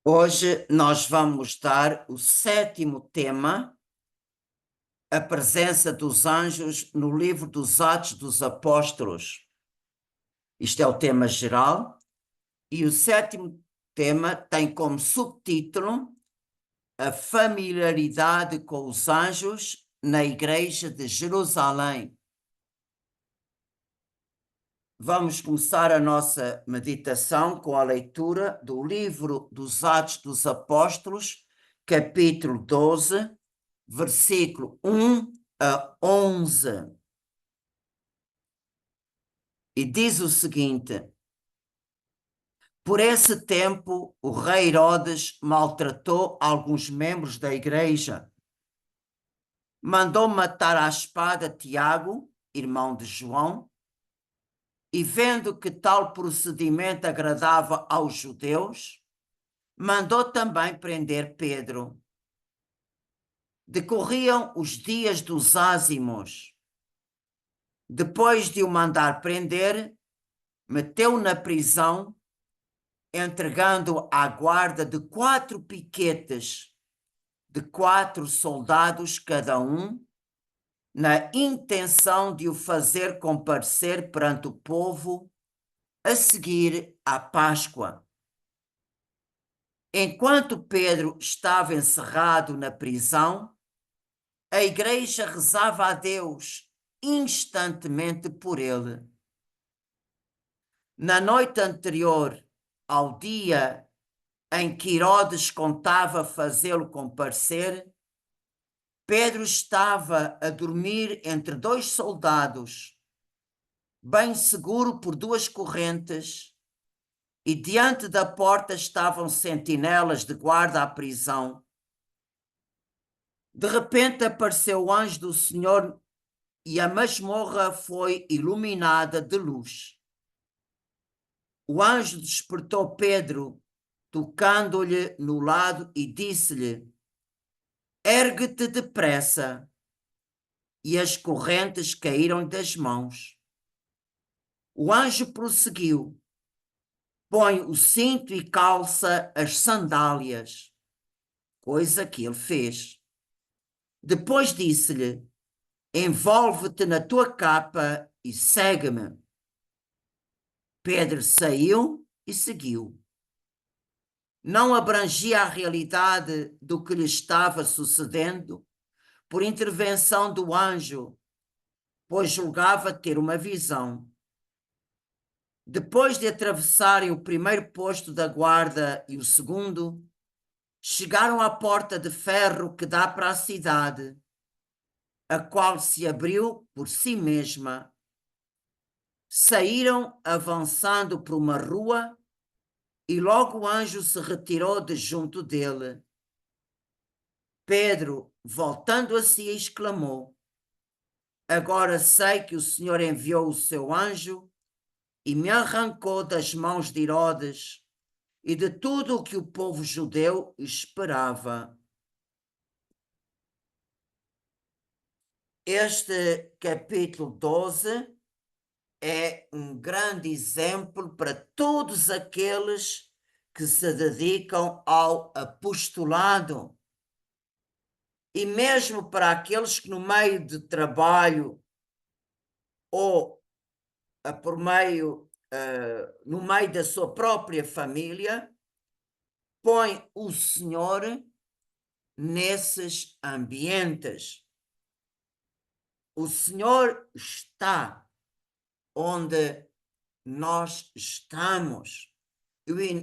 Hoje nós vamos dar o sétimo tema, a presença dos anjos no livro dos Atos dos Apóstolos. Isto é o tema geral, e o sétimo tema tem como subtítulo a familiaridade com os anjos na Igreja de Jerusalém. Vamos começar a nossa meditação com a leitura do livro dos Atos dos Apóstolos, capítulo 12, versículo 1 a 11. E diz o seguinte: Por esse tempo, o rei Herodes maltratou alguns membros da igreja. Mandou matar à espada Tiago, irmão de João, e vendo que tal procedimento agradava aos judeus, mandou também prender Pedro. Decorriam os dias dos ázimos. Depois de o mandar prender, meteu-o na prisão, entregando-o à guarda de 4 piquetes, de 4 soldados cada um, na intenção de o fazer comparecer perante o povo a seguir à Páscoa. Enquanto Pedro estava encerrado na prisão, a igreja rezava a Deus instantemente por ele. Na noite anterior ao dia em que Herodes contava fazê-lo comparecer, Pedro estava a dormir entre 2 soldados, bem seguro por 2 correntes, e diante da porta estavam sentinelas de guarda à prisão. De repente apareceu o anjo do Senhor e a masmorra foi iluminada de luz. O anjo despertou Pedro, tocando-lhe no lado e disse-lhe: Ergue-te depressa. E as correntes caíram das mãos. O anjo prosseguiu: Põe o cinto e calça as sandálias. Coisa que ele fez. Depois disse-lhe: Envolve-te na tua capa e segue-me. Pedro saiu e seguiu. Não abrangia a realidade do que lhe estava sucedendo por intervenção do anjo, pois julgava ter uma visão. Depois de atravessarem o primeiro posto da guarda e o segundo, chegaram à porta de ferro que dá para a cidade, a qual se abriu por si mesma. Saíram avançando por uma rua e logo o anjo se retirou de junto dele. Pedro, voltando a si, exclamou: Agora sei que o Senhor enviou o seu anjo e me arrancou das mãos de Herodes e de tudo o que o povo judeu esperava. Este capítulo 12 é um grande exemplo para todos aqueles que se dedicam ao apostolado e mesmo para aqueles que no meio de trabalho ou por meio, no meio da sua própria família, põe o Senhor nesses ambientes. O Senhor está onde nós estamos.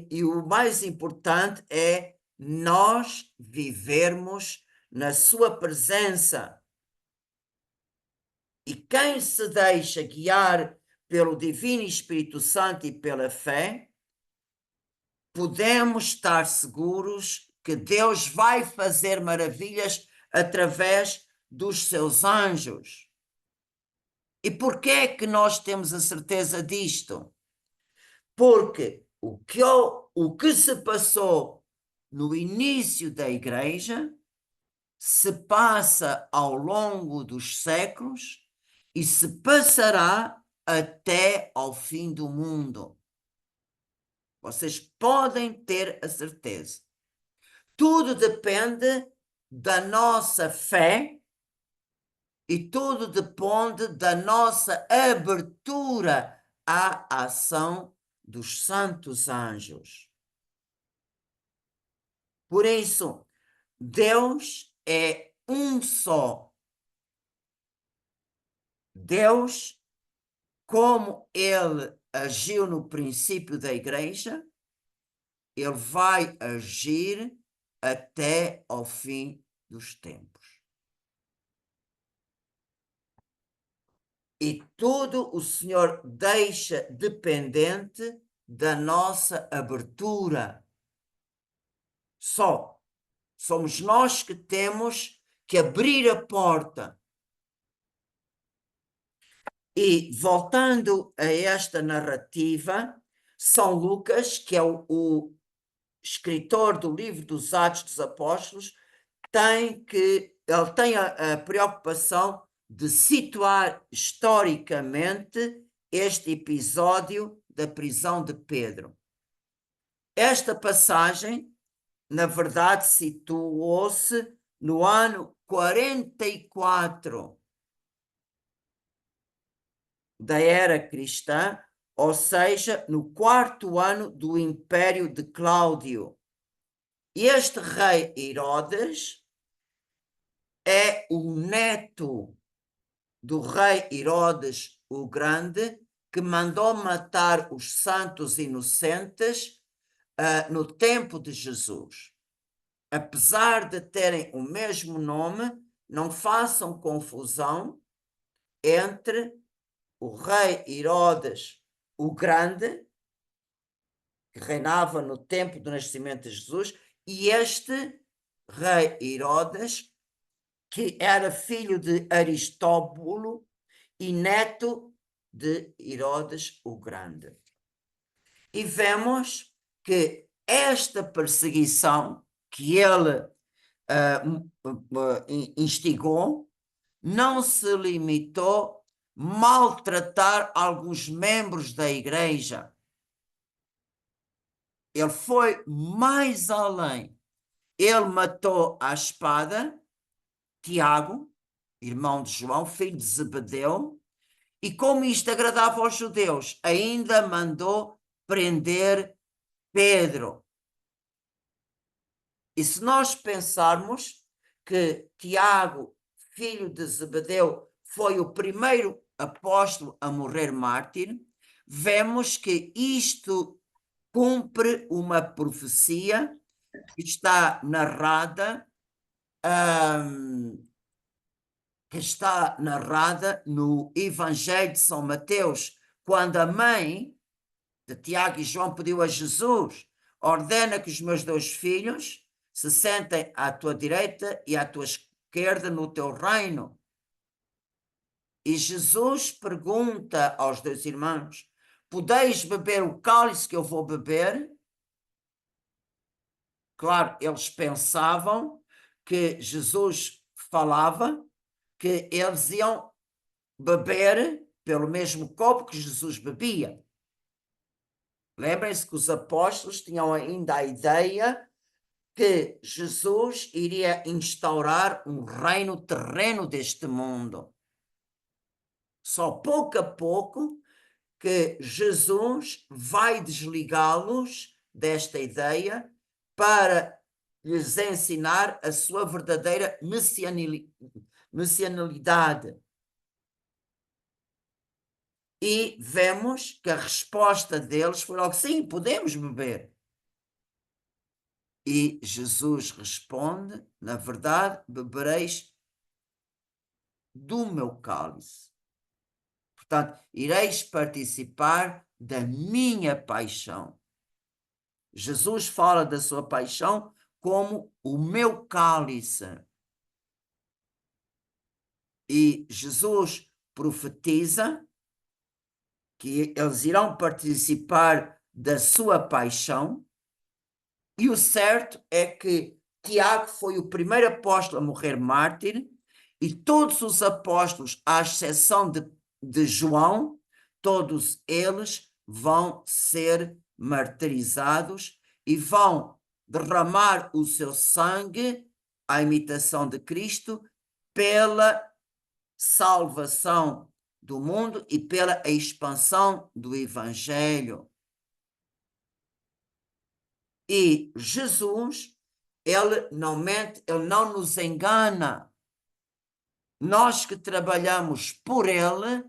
E o mais importante é nós vivermos na sua presença. E quem se deixa guiar pelo Divino Espírito Santo e pela fé, podemos estar seguros que Deus vai fazer maravilhas através dos seus anjos. E por que é que nós temos a certeza disto? Porque o que se passou no início da igreja se passa ao longo dos séculos e se passará até ao fim do mundo. Vocês podem ter a certeza. tudo depende da nossa fé e tudo depende da nossa abertura à ação dos santos anjos. Por isso, Deus é um só. Deus, como ele agiu no princípio da igreja, ele vai agir até ao fim dos tempos. E tudo o Senhor deixa dependente da nossa abertura. Só. Somos nós que temos que abrir a porta. E voltando a esta narrativa, São Lucas, que é o escritor do livro dos Atos dos Apóstolos, ele tem a preocupação de situar historicamente este episódio da prisão de Pedro. Esta passagem, na verdade, situou-se no ano 44 da era cristã, ou seja, no 4º ano do Império de Cláudio. Este rei Herodes é o neto do rei Herodes o Grande, que mandou matar os santos inocentes no tempo de Jesus. Apesar de terem o mesmo nome, não façam confusão entre o rei Herodes o Grande, que reinava no tempo do nascimento de Jesus, e este rei Herodes, que era filho de Aristóbulo e neto de Herodes o Grande. E vemos que esta perseguição que ele instigou não se limitou a maltratar alguns membros da igreja. Ele foi mais além. Ele matou à espada Tiago, irmão de João, filho de Zebedeu, e como isto agradava aos judeus, ainda mandou prender Pedro. E se nós pensarmos que Tiago, filho de Zebedeu, foi o primeiro apóstolo a morrer mártir, vemos que isto cumpre uma profecia que está narrada no Evangelho de São Mateus, quando a mãe de Tiago e João pediu a Jesus: ordena que os meus 2 filhos se sentem à tua direita e à tua esquerda no teu reino. E Jesus pergunta aos 2 irmãos: podeis beber o cálice que eu vou beber? Claro, eles pensavam que Jesus falava que eles iam beber pelo mesmo copo que Jesus bebia. Lembrem-se que os apóstolos tinham ainda a ideia que Jesus iria instaurar um reino terreno deste mundo. Só pouco a pouco que Jesus vai desligá-los desta ideia para lhes ensinar a sua verdadeira messianalidade. E vemos que a resposta deles foi logo: sim, podemos beber. E Jesus responde: na verdade, bebereis do meu cálice. Portanto, ireis participar da minha paixão. Jesus fala da sua paixão como o meu cálice. E Jesus profetiza que eles irão participar da sua paixão. E o certo é que Tiago foi o primeiro apóstolo a morrer mártir, e todos os apóstolos, à exceção de João, todos eles vão ser martirizados e vão derramar o seu sangue, à imitação de Cristo, pela salvação do mundo e pela expansão do Evangelho. E Jesus, ele não mente, ele não nos engana. Nós que trabalhamos por ele,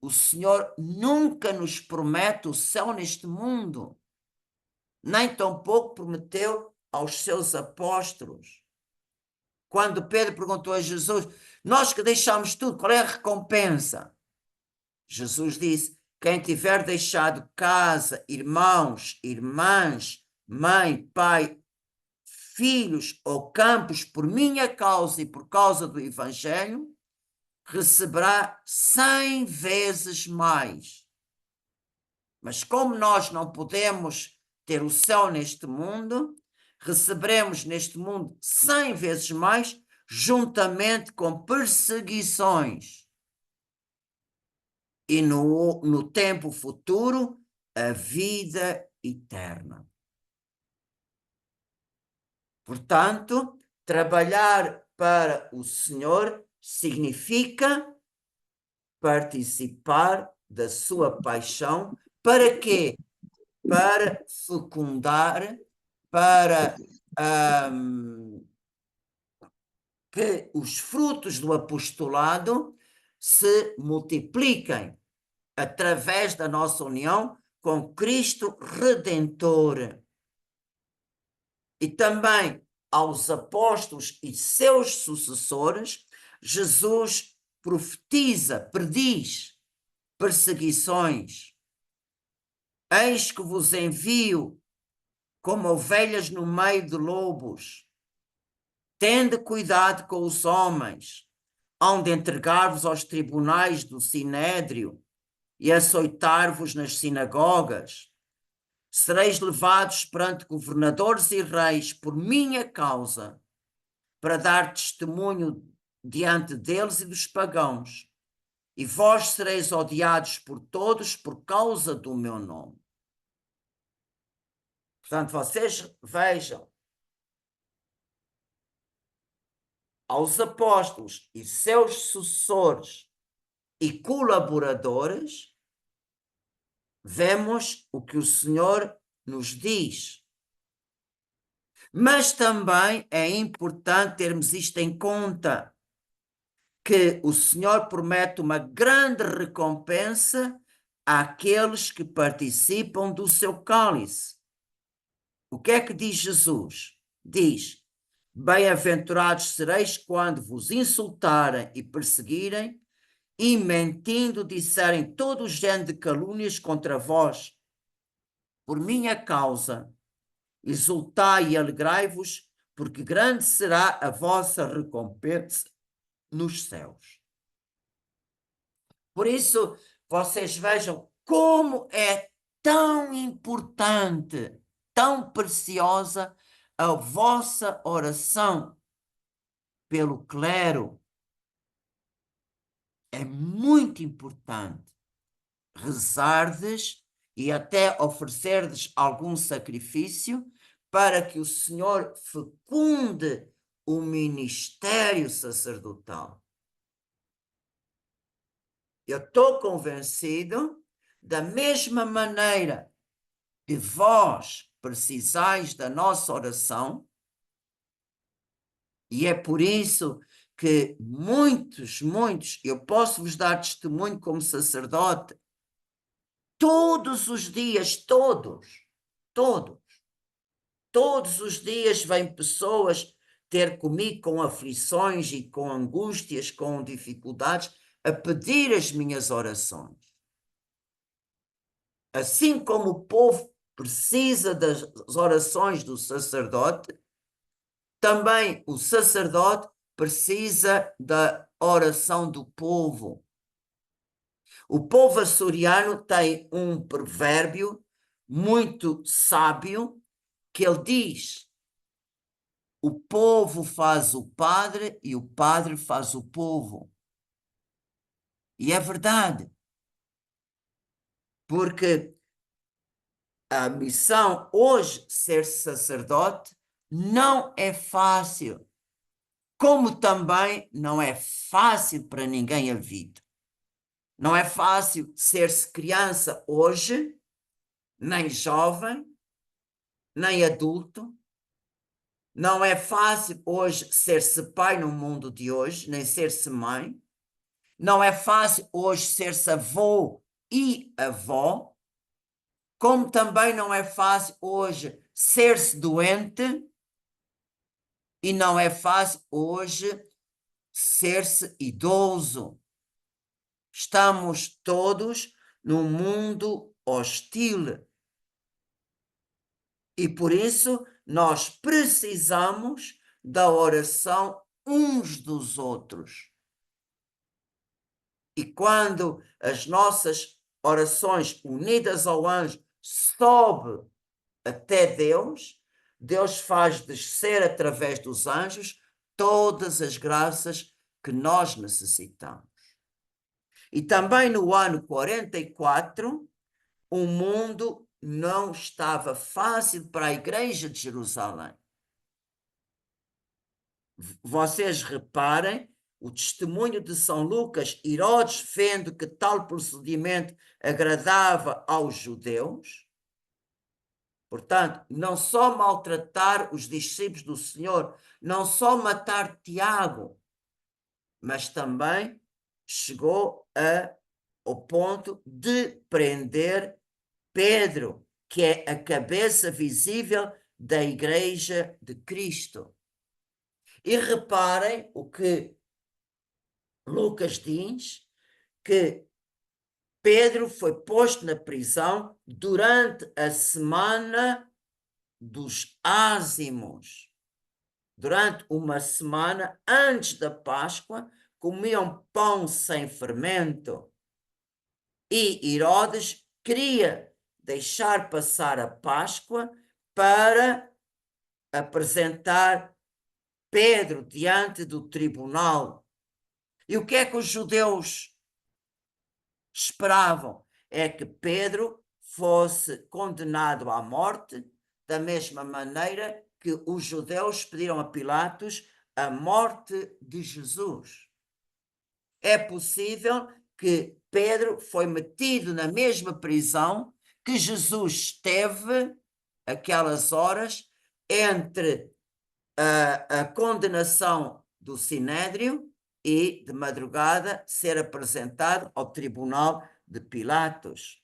o Senhor nunca nos promete o céu neste mundo, nem tampouco prometeu aos seus apóstolos. Quando Pedro perguntou a Jesus, nós que deixamos tudo, qual é a recompensa? Jesus disse, quem tiver deixado casa, irmãos, irmãs, mãe, pai, filhos ou campos por minha causa e por causa do Evangelho, receberá 100 vezes mais. Mas como nós não podemos ter o céu neste mundo, receberemos neste mundo 100 vezes mais, juntamente com perseguições. E no tempo futuro, a vida eterna. Portanto, trabalhar para o Senhor significa participar da sua paixão. Para quê? Para fecundar, para que os frutos do apostolado se multipliquem através da nossa união com Cristo Redentor. E também aos apóstolos e seus sucessores, Jesus profetiza, prediz perseguições. Eis que vos envio como ovelhas no meio de lobos. Tende cuidado com os homens, hão de entregar-vos aos tribunais do sinédrio e açoitar-vos nas sinagogas. Sereis levados perante governadores e reis por minha causa, para dar testemunho diante deles e dos pagãos. E vós sereis odiados por todos por causa do meu nome. Portanto, vocês vejam, aos apóstolos e seus sucessores e colaboradores, vemos o que o Senhor nos diz. Mas também é importante termos isto em conta, que o Senhor promete uma grande recompensa àqueles que participam do seu cálice. O que é que diz Jesus? Diz, bem-aventurados sereis quando vos insultarem e perseguirem, e mentindo disserem todo o género de calúnias contra vós. Por minha causa, exultai e alegrai-vos, porque grande será a vossa recompensa nos céus. Por isso, vocês vejam como é tão importante, tão preciosa a vossa oração pelo clero. É muito importante rezardes e até oferecerdes algum sacrifício para que o Senhor fecunde o ministério sacerdotal. Eu estou convencido, da mesma maneira que vós precisais da nossa oração, e é por isso que muitos, eu posso vos dar testemunho como sacerdote, todos os dias, todos os dias vêm pessoas ter comigo com aflições e com angústias, com dificuldades, a pedir as minhas orações. Assim como o povo precisa das orações do sacerdote, também o sacerdote precisa da oração do povo. O povo açoriano tem um provérbio muito sábio que ele diz: o povo faz o padre e o padre faz o povo. E é verdade, porque a missão hoje, ser sacerdote, não é fácil. Como também não é fácil para ninguém a vida. Não é fácil ser-se criança hoje, nem jovem, nem adulto. Não é fácil hoje ser-se pai no mundo de hoje, nem ser-se mãe. Não é fácil hoje ser-se avô e avó. Como também não é fácil hoje ser-se doente. E não é fácil hoje ser-se idoso. Estamos todos num mundo hostil. E por isso nós precisamos da oração uns dos outros. E quando as nossas orações unidas ao anjo sobe até Deus, Deus faz descer através dos anjos todas as graças que nós necessitamos. E também no ano 44, o mundo não estava fácil para a igreja de Jerusalém. Vocês reparem o testemunho de São Lucas. Herodes, vendo que tal procedimento agradava aos judeus, portanto, não só maltratar os discípulos do Senhor, não só matar Tiago, mas também chegou ao ponto de prender Pedro, que é a cabeça visível da Igreja de Cristo. E reparem o que Lucas diz, que Pedro foi posto na prisão durante a semana dos ázimos. Durante uma semana antes da Páscoa, comiam pão sem fermento. E Herodes queria deixar passar a Páscoa para apresentar Pedro diante do tribunal. E o que é que os judeus esperavam? É que Pedro fosse condenado à morte, da mesma maneira que os judeus pediram a Pilatos a morte de Jesus. É possível que Pedro foi metido na mesma prisão que Jesus esteve aquelas horas entre a condenação do Sinédrio e, de madrugada, ser apresentado ao tribunal de Pilatos.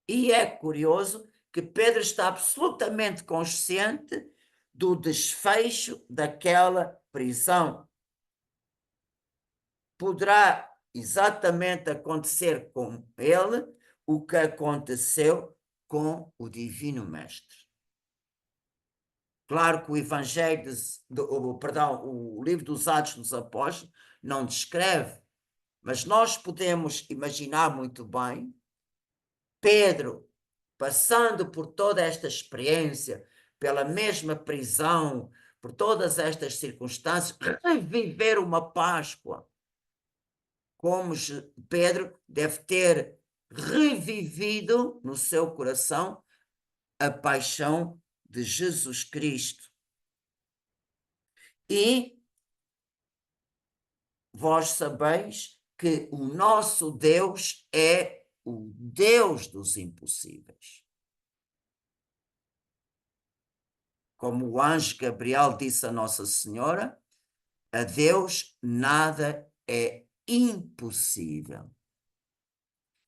E é curioso que Pedro está absolutamente consciente do desfecho daquela prisão. Poderá exatamente acontecer com ele o que aconteceu com o Divino Mestre. Claro que o Evangelho, o livro dos Atos dos Apóstolos não descreve, mas nós podemos imaginar muito bem Pedro passando por toda esta experiência, pela mesma prisão, por todas estas circunstâncias, reviver uma Páscoa. Como Pedro deve ter revivido no seu coração a paixão de Jesus Cristo. E vós sabeis que o nosso Deus é o Deus dos impossíveis. Como o anjo Gabriel disse a Nossa Senhora, a Deus nada é impossível.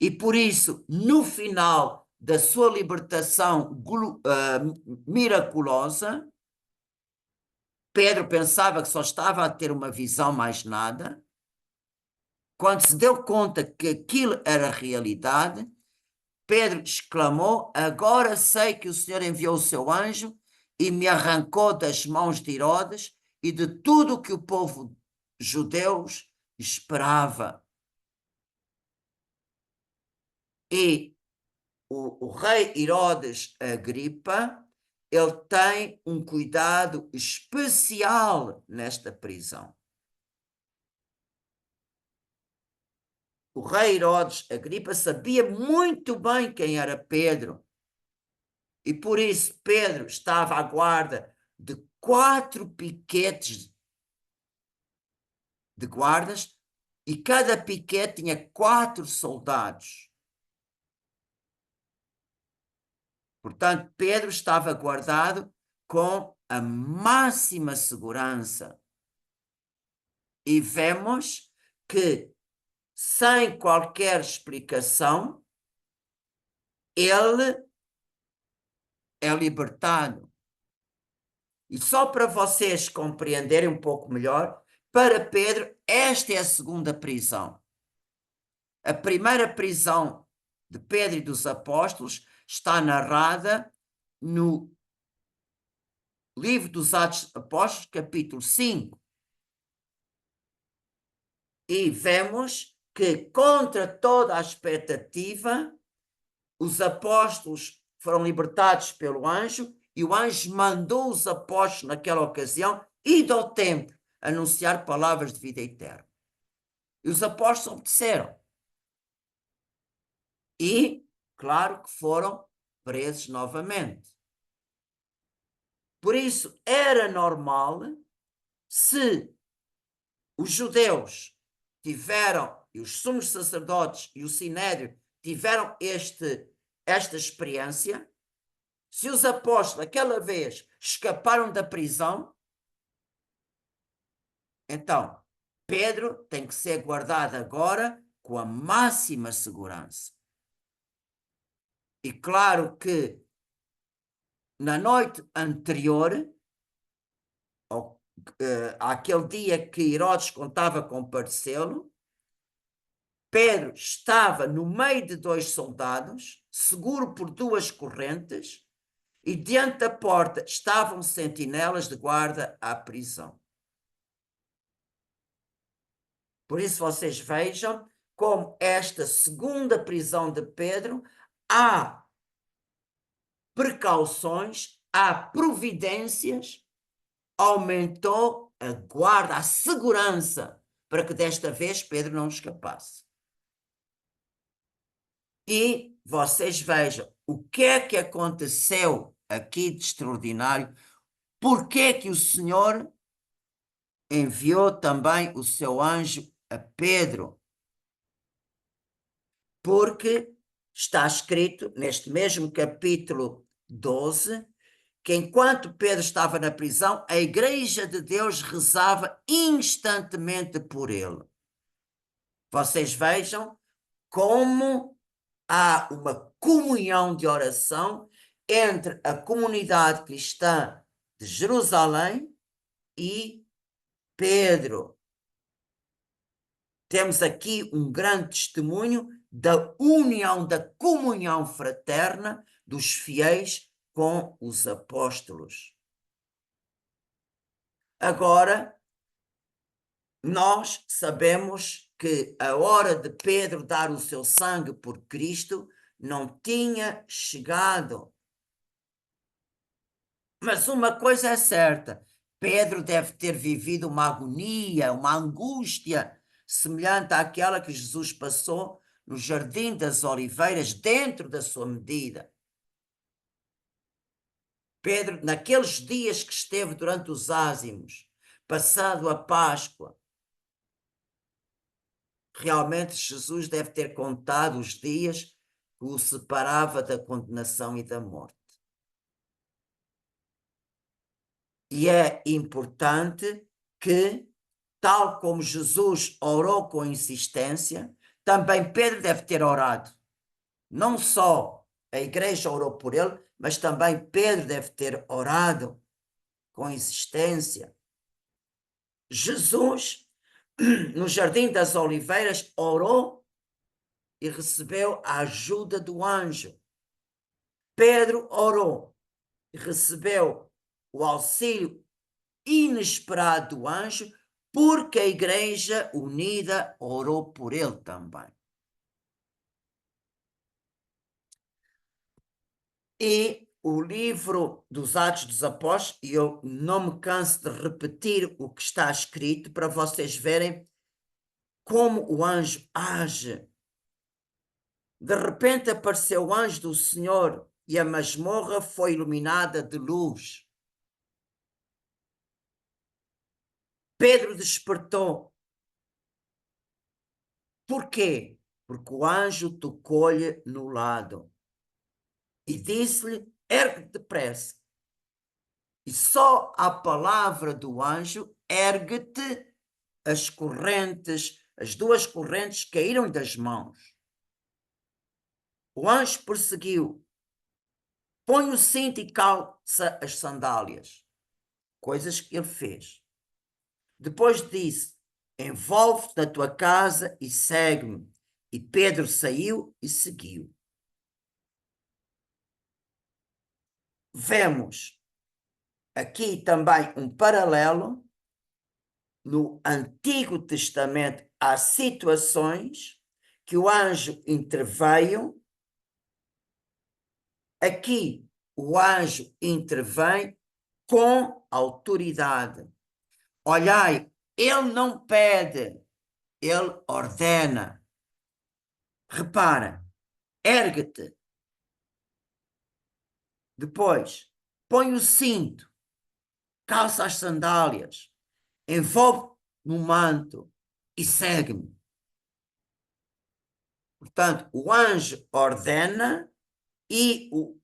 E por isso, no final da sua libertação miraculosa, Pedro pensava que só estava a ter uma visão, mais nada. Quando se deu conta que aquilo era realidade, Pedro exclamou: agora sei que o Senhor enviou o seu anjo e me arrancou das mãos de Herodes e de tudo o que o povo judeus esperava. E o rei Herodes Agripa, ele tem um cuidado especial nesta prisão. O rei Herodes Agripa sabia muito bem quem era Pedro E por isso Pedro estava à guarda de 4 piquetes de guardas, e cada piquete tinha 4 soldados. Portanto, Pedro estava guardado com a máxima segurança. E vemos que, sem qualquer explicação, ele é libertado. E só para vocês compreenderem um pouco melhor, para Pedro, esta é a segunda prisão. A primeira prisão de Pedro e dos apóstolos está narrada no livro dos Atos dos Apóstolos, capítulo 5. E vemos que, contra toda a expectativa, os apóstolos foram libertados pelo anjo, e o anjo mandou os apóstolos, naquela ocasião, ir ao templo anunciar palavras de vida eterna. E os apóstolos obedeceram. E, claro que foram presos novamente. Por isso, era normal, se os judeus tiveram, e os sumos sacerdotes e o sinédrio tiveram esta experiência, se os apóstolos aquela vez escaparam da prisão, então Pedro tem que ser guardado agora com a máxima segurança. E claro que na noite anterior, àquele dia que Herodes contava comparecê-lo, Pedro estava no meio de 2 soldados, seguro por 2 correntes, e diante da porta estavam sentinelas de guarda à prisão. Por isso vocês vejam como esta segunda prisão de Pedro há precauções, há providências, aumentou a guarda, a segurança, para que desta vez Pedro não escapasse. E vocês vejam o que é que aconteceu aqui de extraordinário, porque é que o Senhor enviou também o seu anjo a Pedro. Porque está escrito neste mesmo capítulo 12, que enquanto Pedro estava na prisão, a igreja de Deus rezava instantemente por ele. Vocês vejam como há uma comunhão de oração entre a comunidade cristã de Jerusalém e Pedro. Temos aqui um grande testemunho da união, da comunhão fraterna dos fiéis com os apóstolos. Agora, nós sabemos que a hora de Pedro dar o seu sangue por Cristo não tinha chegado. Mas uma coisa é certa, Pedro deve ter vivido uma agonia, uma angústia semelhante àquela que Jesus passou no Jardim das Oliveiras, dentro da sua medida. Pedro, naqueles dias que esteve durante os ázimos, passado a Páscoa, realmente Jesus deve ter contado os dias que o separava da condenação e da morte. E é importante que, tal como Jesus orou com insistência, também Pedro deve ter orado. Não só a igreja orou por ele, mas também Pedro deve ter orado com insistência. Jesus, no Jardim das Oliveiras, orou e recebeu a ajuda do anjo. Pedro orou e recebeu o auxílio inesperado do anjo, porque a igreja unida orou por ele também. E o livro dos Atos dos Apóstolos, e eu não me canso de repetir o que está escrito para vocês verem como o anjo age. De repente apareceu o anjo do Senhor e a masmorra foi iluminada de luz. Pedro despertou. Por quê? Porque o anjo tocou-lhe no lado e disse-lhe: ergue-te depressa. E só a palavra do anjo, ergue-te, as duas correntes caíram das mãos. O anjo perseguiu. Põe o cinto e calça as sandálias. Coisas que ele fez. Depois disse: envolve-te na tua casa e segue-me. E Pedro saiu e seguiu. Vemos aqui também um paralelo. No Antigo Testamento há situações que o anjo interveio. Aqui o anjo intervém com autoridade. Olhai, ele não pede, ele ordena. Repara, ergue-te. Depois, põe o cinto, calça as sandálias, envolve no manto e segue-me. Portanto, o anjo ordena e o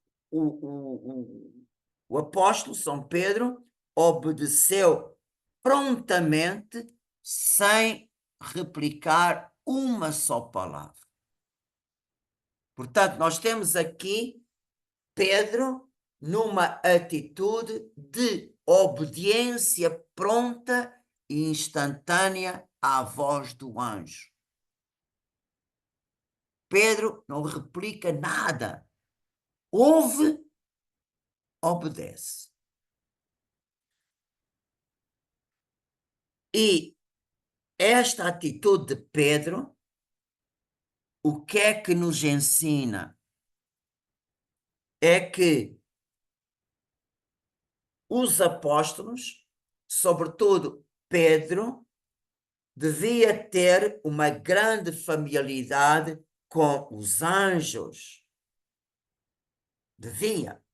apóstolo São Pedro obedeceu prontamente, sem replicar uma só palavra. Portanto, nós temos aqui Pedro numa atitude de obediência pronta e instantânea à voz do anjo. Pedro não replica nada. Ouve, obedece. E esta atitude de Pedro, o que é que nos ensina? É que os apóstolos, sobretudo Pedro, devia ter uma grande familiaridade com os anjos. Devia.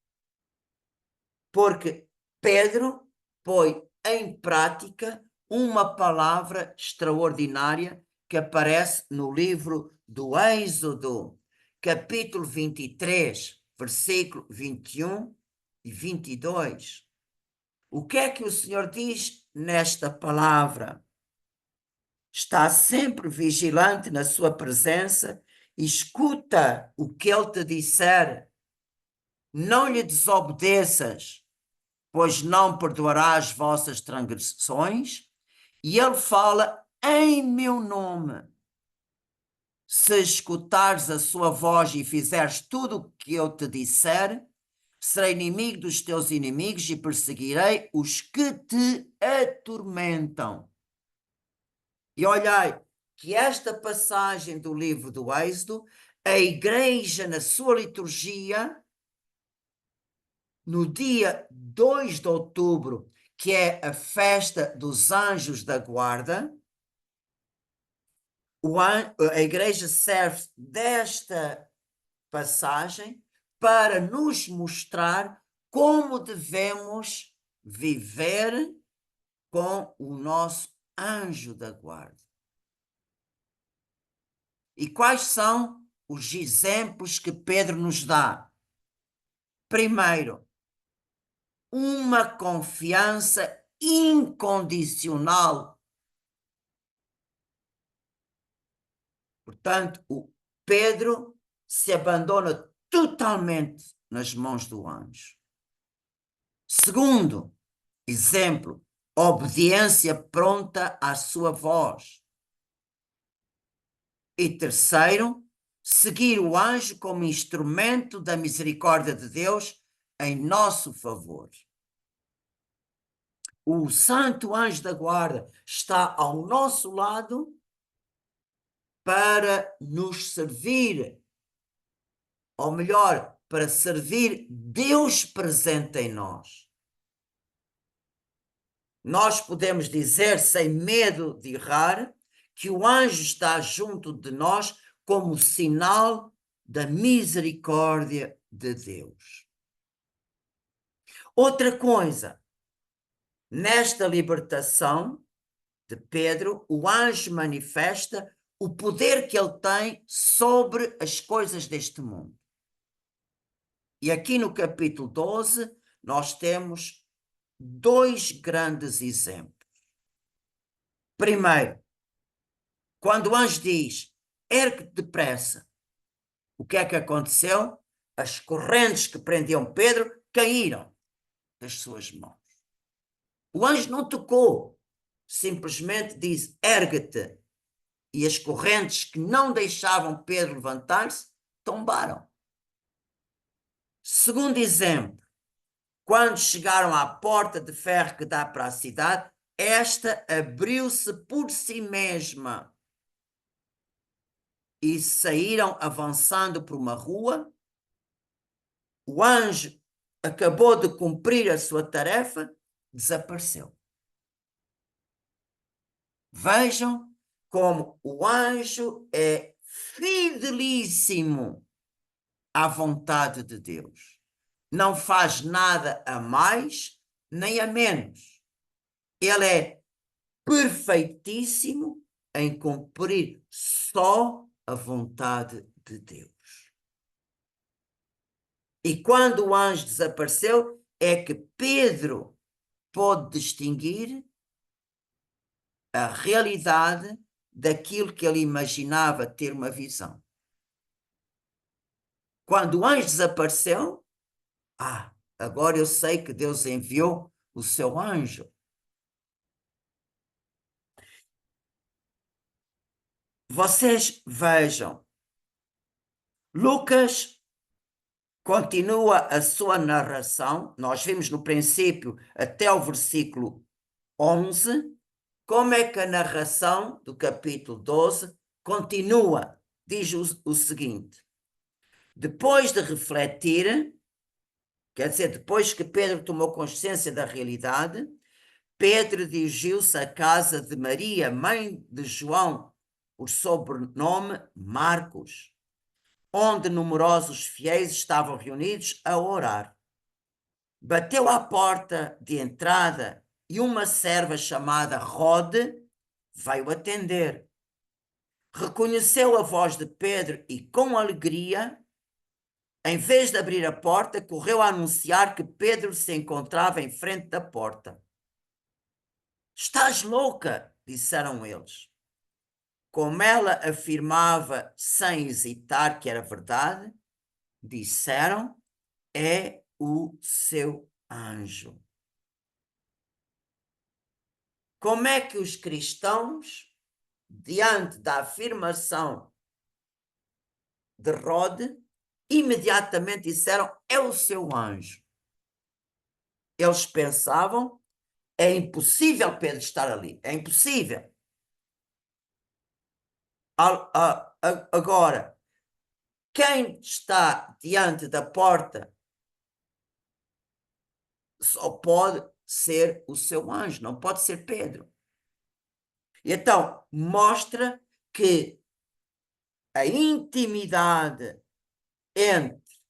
Porque Pedro põe em prática uma palavra extraordinária que aparece no livro do Êxodo, capítulo 23, versículo 21 e 22. O que é que o Senhor diz nesta palavra? Está sempre vigilante na sua presença, escuta o que ele te disser, não lhe desobedeças, pois não perdoará as vossas transgressões. E ele fala em meu nome. Se escutares a sua voz e fizeres tudo o que eu te disser, serei inimigo dos teus inimigos e perseguirei os que te atormentam. E olhai que esta passagem do livro do Êxodo, a igreja na sua liturgia, no dia 2 de outubro, que é a festa dos anjos da guarda, a igreja serve desta passagem para nos mostrar como devemos viver com o nosso anjo da guarda. E quais são os exemplos que Pedro nos dá? Primeiro, uma confiança incondicional. Portanto, o Pedro se abandona totalmente nas mãos do anjo. Segundo exemplo, obediência pronta à sua voz. E terceiro, seguir o anjo como instrumento da misericórdia de Deus em nosso favor. O santo anjo da guarda está ao nosso lado para nos servir, ou melhor, para servir Deus presente em nós. Nós podemos dizer, sem medo de errar, que o anjo está junto de nós como sinal da misericórdia de Deus. Outra coisa, nesta libertação de Pedro, o anjo manifesta o poder que ele tem sobre as coisas deste mundo. E aqui no capítulo 12, nós temos dois grandes exemplos. Primeiro, quando o anjo diz, ergue-te depressa, o que é que aconteceu? As correntes que prendiam Pedro caíram das suas mãos. O anjo não tocou, simplesmente diz, ergue-te. E as correntes que não deixavam Pedro levantar-se, tombaram. Segundo exemplo, quando chegaram à porta de ferro que dá para a cidade, esta abriu-se por si mesma e saíram avançando por uma rua. O anjo acabou de cumprir a sua tarefa, desapareceu. Vejam como o anjo é fidelíssimo à vontade de Deus. Não faz nada a mais nem a menos. Ele é perfeitíssimo em cumprir só a vontade de Deus. E quando o anjo desapareceu, é que Pedro pôde distinguir a realidade daquilo que ele imaginava ter uma visão. Quando o anjo desapareceu, agora eu sei que Deus enviou o seu anjo. Vocês vejam, Lucas continua a sua narração, nós vimos no princípio até o versículo 11, como é que a narração do capítulo 12 continua, diz o seguinte, depois de refletir, quer dizer, depois que Pedro tomou consciência da realidade, Pedro dirigiu-se à casa de Maria, mãe de João, por sobrenome Marcos, onde numerosos fiéis estavam reunidos a orar. Bateu à porta de entrada e uma serva chamada Rode veio atender. Reconheceu a voz de Pedro e, com alegria, em vez de abrir a porta, correu a anunciar que Pedro se encontrava em frente da porta. Estás louca, disseram eles. Como ela afirmava sem hesitar que era verdade, disseram, é o seu anjo. Como é que os cristãos, diante da afirmação de Rode, imediatamente disseram, é o seu anjo? Eles pensavam, é impossível Pedro estar ali, é impossível. Agora, quem está diante da porta só pode ser o seu anjo, não pode ser Pedro. Então, mostra que a intimidade entre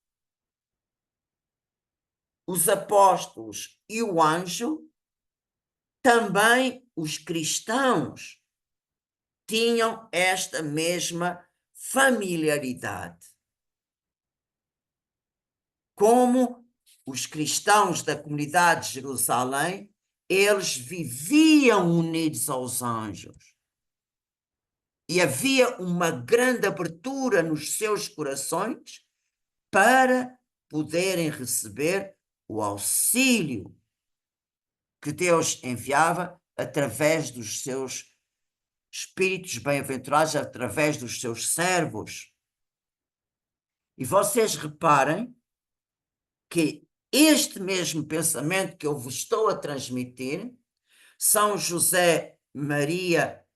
os apóstolos e o anjo, também os cristãos tinham esta mesma familiaridade. Como os cristãos da comunidade de Jerusalém, eles viviam unidos aos anjos. E havia uma grande abertura nos seus corações para poderem receber o auxílio que Deus enviava através dos seus espíritos bem-aventurados, através dos seus servos. E vocês reparem que este mesmo pensamento que eu vos estou a transmitir, São José Maria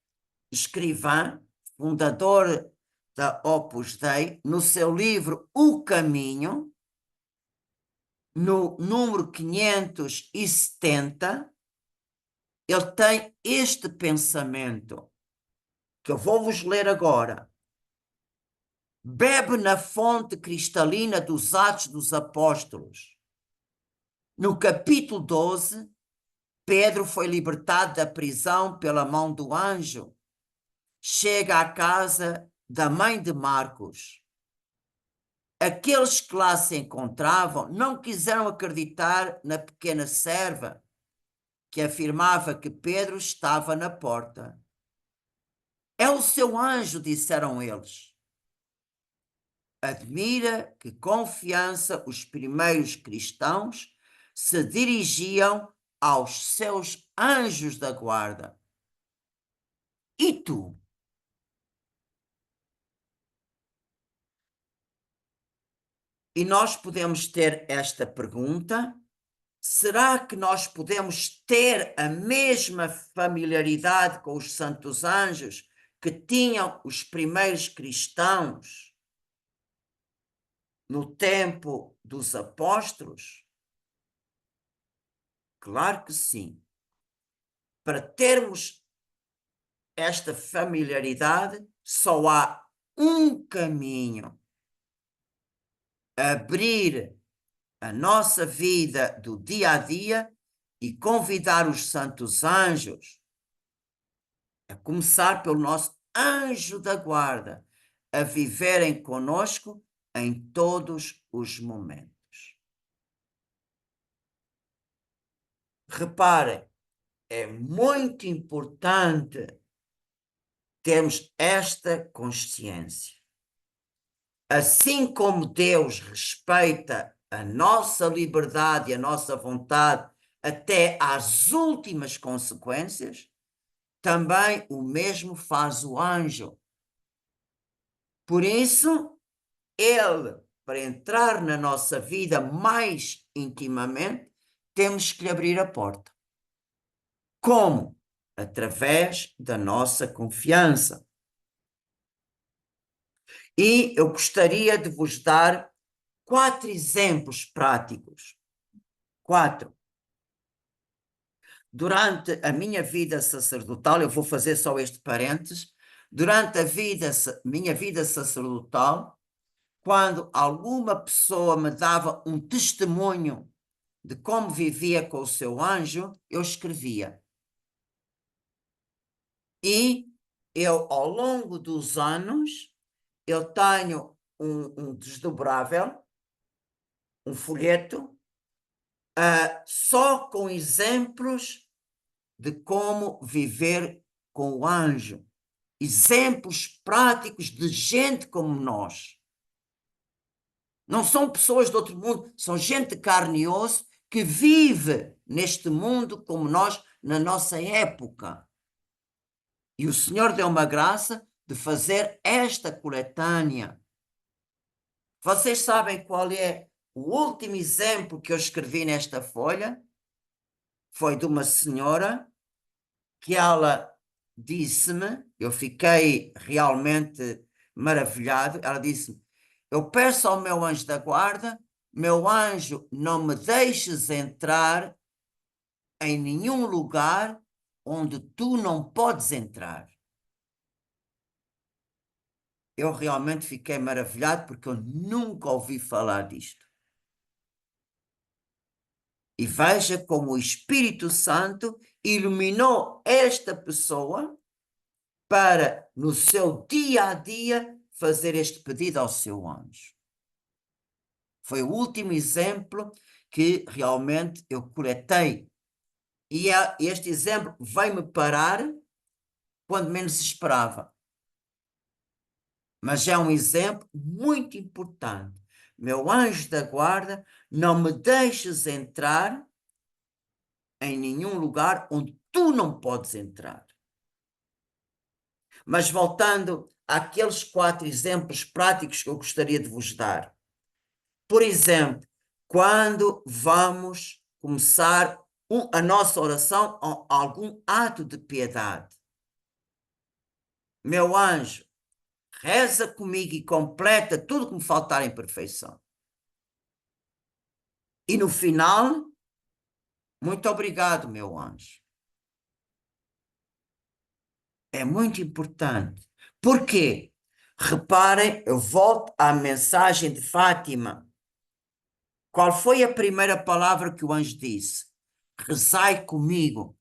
Escrivá, fundador da Opus Dei, no seu livro O Caminho, no número 570, ele tem este pensamento, que eu vou-vos ler agora. bebe na fonte cristalina dos Atos dos Apóstolos. No capítulo 12, Pedro foi libertado da prisão pela mão do anjo. Chega à casa da mãe de Marcos. Aqueles que lá se encontravam não quiseram acreditar na pequena serva, que afirmava que Pedro estava na porta. É o seu anjo, disseram eles. Admira que confiança os primeiros cristãos se dirigiam aos seus anjos da guarda. E tu? E nós podemos ter esta pergunta: será que nós podemos ter a mesma familiaridade com os santos anjos que tinham os primeiros cristãos no tempo dos apóstolos? Claro que sim. Para termos esta familiaridade, só há um caminho: abrir a nossa vida do dia a dia e convidar os santos anjos, a começar pelo nosso anjo da guarda, a viverem conosco em todos os momentos. Reparem, é muito importante termos esta consciência. Assim como Deus respeita a nossa liberdade e a nossa vontade até às últimas consequências, também o mesmo faz o anjo. Por isso, ele, para entrar na nossa vida mais intimamente, temos que lhe abrir a porta. Como? Através da nossa confiança. E eu gostaria de vos dar 4 exemplos práticos. 4. Durante a minha vida sacerdotal, eu vou fazer só este parênteses, durante a minha vida sacerdotal, quando alguma pessoa me dava um testemunho de como vivia com o seu anjo, eu escrevia. E eu, ao longo dos anos, eu tenho um desdobrável, um folheto, só com exemplos de como viver com o anjo. Exemplos práticos de gente como nós. Não são pessoas de outro mundo, são gente de carne e osso que vive neste mundo como nós, na nossa época. E o Senhor deu uma graça de fazer esta coletânea. Vocês sabem qual é o último exemplo que eu escrevi nesta folha? Foi de uma senhora que ela disse-me, eu fiquei realmente maravilhado, ela disse-me: eu peço ao meu anjo da guarda, meu anjo, não me deixes entrar em nenhum lugar onde tu não podes entrar. Eu realmente fiquei maravilhado porque eu nunca ouvi falar disto. E veja como o Espírito Santo iluminou esta pessoa para, no seu dia a dia, fazer este pedido ao seu anjo. Foi o último exemplo que realmente eu coletei. E este exemplo veio-me parar quando menos esperava. Mas é um exemplo muito importante. Meu anjo da guarda, não me deixes entrar em nenhum lugar onde tu não podes entrar. Mas voltando àqueles 4 exemplos práticos que eu gostaria de vos dar. Por exemplo, quando vamos começar a nossa oração ou algum ato de piedade. Meu anjo, reza comigo e completa tudo que me faltar em perfeição. E no final, muito obrigado, meu anjo. É muito importante. Por quê? Reparem, eu volto à mensagem de Fátima. Qual foi a primeira palavra que o anjo disse? Rezai comigo.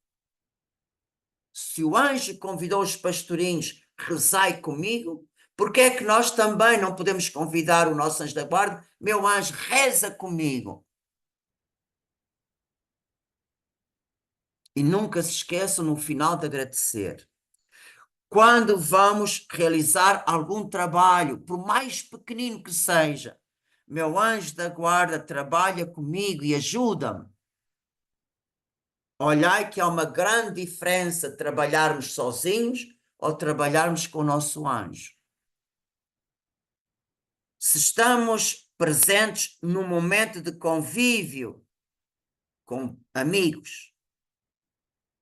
Se o anjo convidou os pastorinhos, rezai comigo, porque é que nós também não podemos convidar o nosso anjo da guarda? Meu anjo, reza comigo. E nunca se esqueçam no final de agradecer. Quando vamos realizar algum trabalho, por mais pequenino que seja, meu anjo da guarda trabalha comigo e ajuda-me. Olhai que há uma grande diferença trabalharmos sozinhos ou trabalharmos com o nosso anjo. Se estamos presentes num momento de convívio com amigos,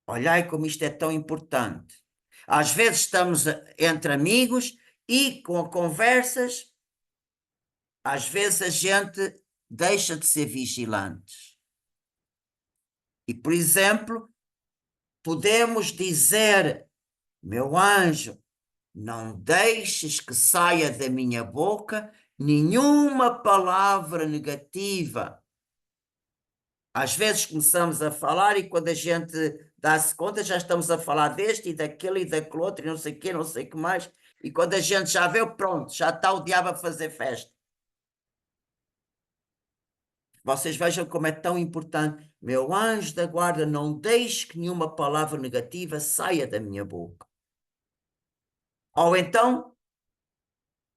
olhai como isto é tão importante. Às vezes estamos entre amigos e com conversas, às vezes a gente deixa de ser vigilante. E, por exemplo, podemos dizer, meu anjo, não deixes que saia da minha boca nenhuma palavra negativa. Às vezes começamos a falar e quando a gente dá-se conta já estamos a falar deste e daquele e daquele outro e não sei o quê, não sei o que mais. E quando a gente já vê, pronto, já está o diabo a fazer festa. Vocês vejam como é tão importante. Meu anjo da guarda, não deixe que nenhuma palavra negativa saia da minha boca. Ou então,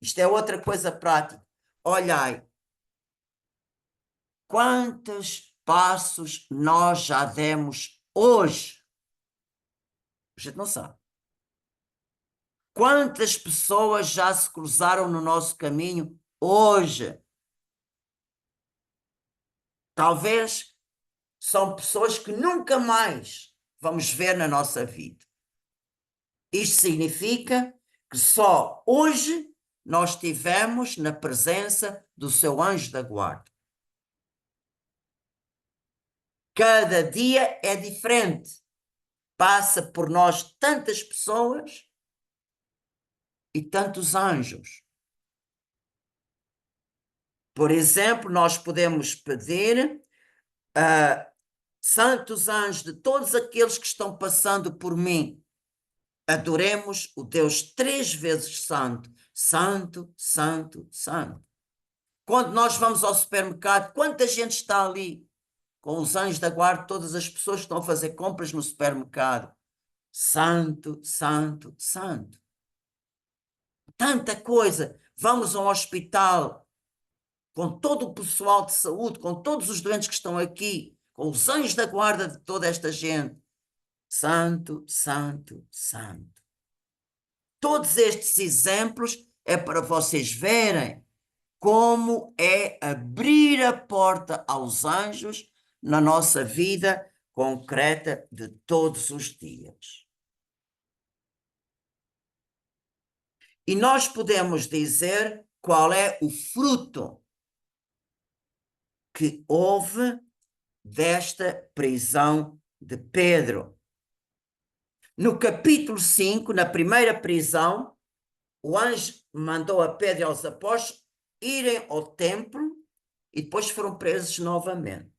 isto é outra coisa prática. Olhai, quantos passos nós já demos hoje? A gente não sabe. Quantas pessoas já se cruzaram no nosso caminho hoje? Talvez são pessoas que nunca mais vamos ver na nossa vida. Isto significa que só hoje nós estivemos na presença do seu anjo da guarda. Cada dia é diferente. Passa por nós tantas pessoas e tantos anjos. Por exemplo, nós podemos pedir santos anjos de todos aqueles que estão passando por mim. Adoremos o Deus 3 vezes santo. Santo, santo, santo. Quando nós vamos ao supermercado, quanta gente está ali? Com os anjos da guarda, todas as pessoas que estão a fazer compras no supermercado. Santo, santo, santo. Tanta coisa. Vamos ao hospital com todo o pessoal de saúde, com todos os doentes que estão aqui, com os anjos da guarda de toda esta gente. Santo, santo, santo. Todos estes exemplos é para vocês verem como é abrir a porta aos anjos na nossa vida concreta de todos os dias. E nós podemos dizer qual é o fruto que houve desta prisão de Pedro. No capítulo 5, na primeira prisão, o anjo mandou a Pedro e aos apóstolos irem ao templo e depois foram presos novamente.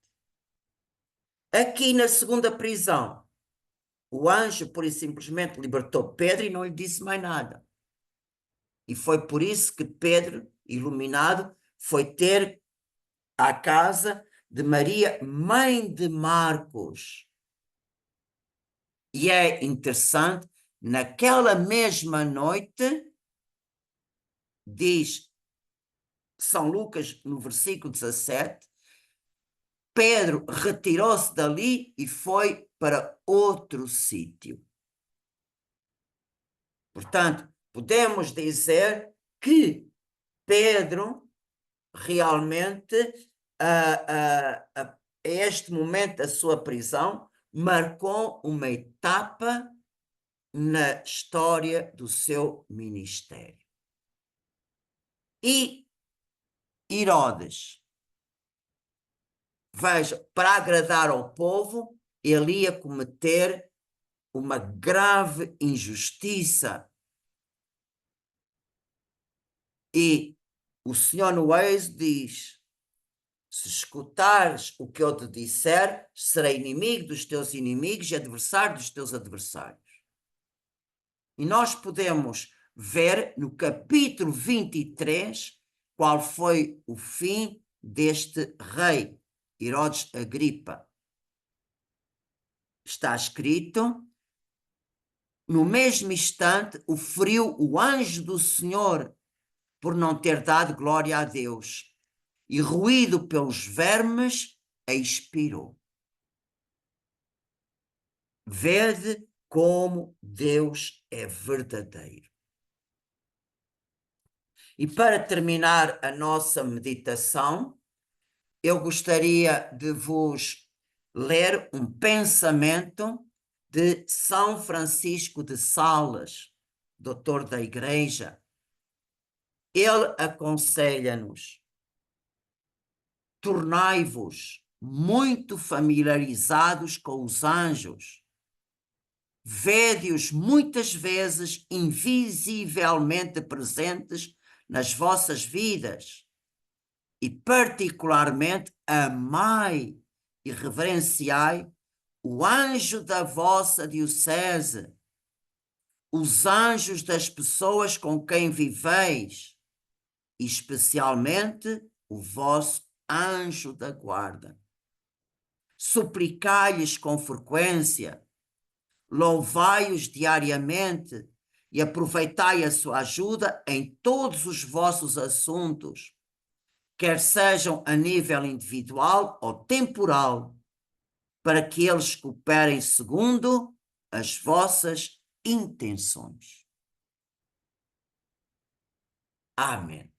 Aqui na segunda prisão, o anjo pura e simplesmente libertou Pedro e não lhe disse mais nada. E foi por isso que Pedro, iluminado, foi ter à casa de Maria, mãe de Marcos. E é interessante, naquela mesma noite, diz São Lucas, no versículo 17, Pedro retirou-se dali e foi para outro sítio. Portanto, podemos dizer que Pedro realmente, a este momento da sua prisão, marcou uma etapa na história do seu ministério. E Herodes, veja, para agradar ao povo, ele ia cometer uma grave injustiça. E o Senhor no Êxodo diz: se escutares o que eu te disser, serei inimigo dos teus inimigos e adversário dos teus adversários. E nós podemos ver no capítulo 23 qual foi o fim deste rei, Herodes Agripa. Está escrito: no mesmo instante o feriu o anjo do Senhor por não ter dado glória a Deus, e roído pelos vermes, expirou. Vede como Deus é verdadeiro. E para terminar a nossa meditação, eu gostaria de vos ler um pensamento de São Francisco de Sales, doutor da Igreja. Ele aconselha-nos: tornai-vos muito familiarizados com os anjos. Vede-os muitas vezes invisivelmente presentes nas vossas vidas e particularmente amai e reverenciai o anjo da vossa diocese, os anjos das pessoas com quem viveis, e especialmente o vosso anjo da guarda. Suplicai-lhes com frequência, louvai-os diariamente e aproveitai a sua ajuda em todos os vossos assuntos, quer sejam a nível individual ou temporal, para que eles cooperem segundo as vossas intenções. Amém.